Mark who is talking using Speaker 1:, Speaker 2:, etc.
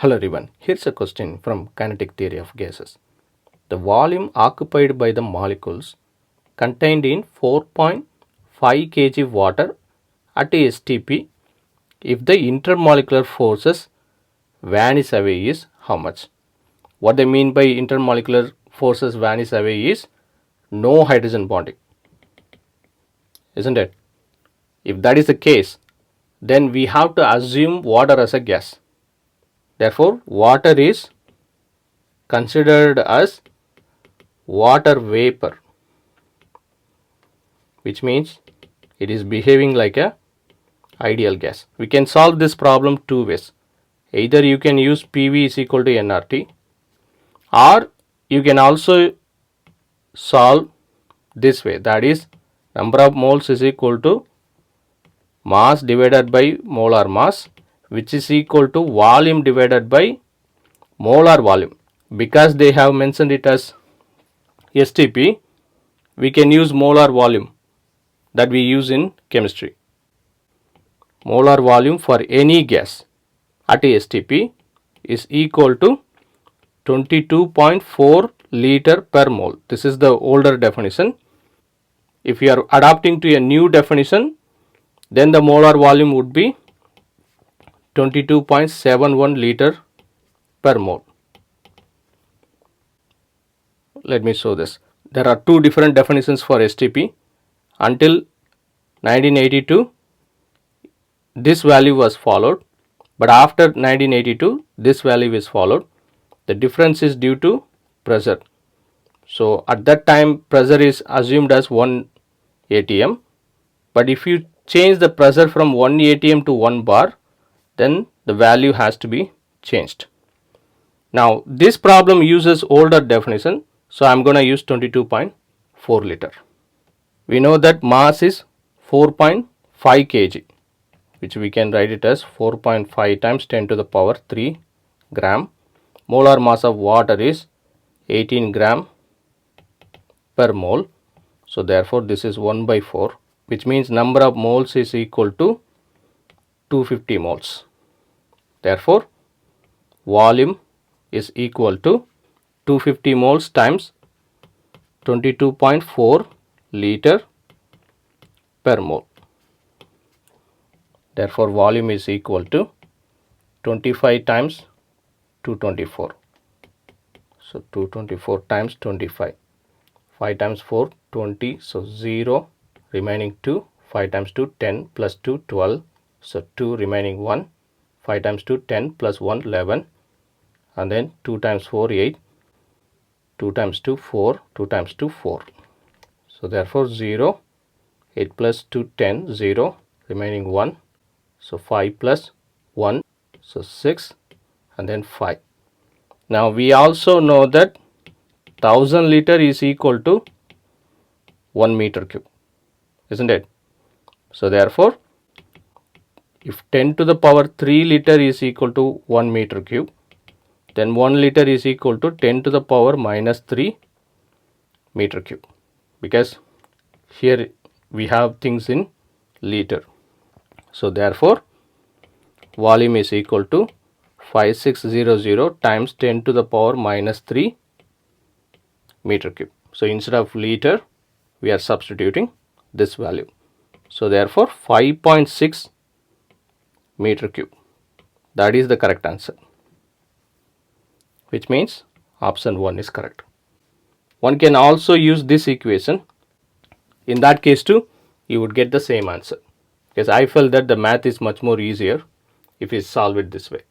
Speaker 1: Hello everyone, here's a question from kinetic theory of gases. The volume occupied by the molecules contained in 4.5 kg water at a STP if the intermolecular forces vanish away is how much? What they mean by intermolecular forces vanish away is no hydrogen bonding, isn't it? If that is the case, then we have to assume water as a gas. Therefore, water is considered as water vapor, which means it is behaving like a ideal gas. We can solve this problem two ways. Either you can use PV is equal to nRT, or you can also solve this way, that is number of moles is equal to mass divided by molar mass, which is equal to volume divided by molar volume. Because they have mentioned it as STP, we can use molar volume that we use in chemistry. Molar volume for any gas at a STP is equal to 22.4 liter per mole. This is the older definition. If you are adapting to a new definition, then the molar volume would be 22.71 liter per mole. Let me show this. There are two different definitions for STP. Until 1982, this value was followed, but after 1982, this value is followed. The difference is due to pressure. So at that time, pressure is assumed as 1 atm, but if you change the pressure from 1 atm to 1 bar, then the value has to be changed. Now this problem uses older definition, so I am going to use 22.4 liter. We know that mass is 4.5 kg, which we can write it as 4.5 times 10 to the power 3 gram. Molar mass of water is 18 gram per mole. So therefore this is 1 by 4, which means number of moles is equal to 250 moles. Therefore volume is equal to 250 moles times 22.4 liter per mole. Therefore volume is equal to 25 times 224. So 224 times 25. 5 times 4 20, so 0, remaining 2, 5 times 2 10 plus 2 12, so 2 remaining 1, 5 times 2 10 plus 1 11, and then 2 times 4 8, 2 times 2 4, 2 times 2 4. So therefore 0, 8 plus 2 10, 0, remaining 1, so 5 plus 1, so 6, and then 5. Now we also know that 1000 liter is equal to 1 meter cube, isn't it? So therefore if 10 to the power 3 liter is equal to 1 meter cube, then 1 liter is equal to 10 to the power minus 3 meter cube, because here we have things in liter. So therefore volume is equal to 5600 times 10 to the power minus 3 meter cube. So instead of liter, we are substituting this value. So therefore 5.6 meter cube. That is the correct answer, which means option 1 is correct. One can also use this equation. In that case too, you would get the same answer, because I felt that the math is much more easier if you solve it this way.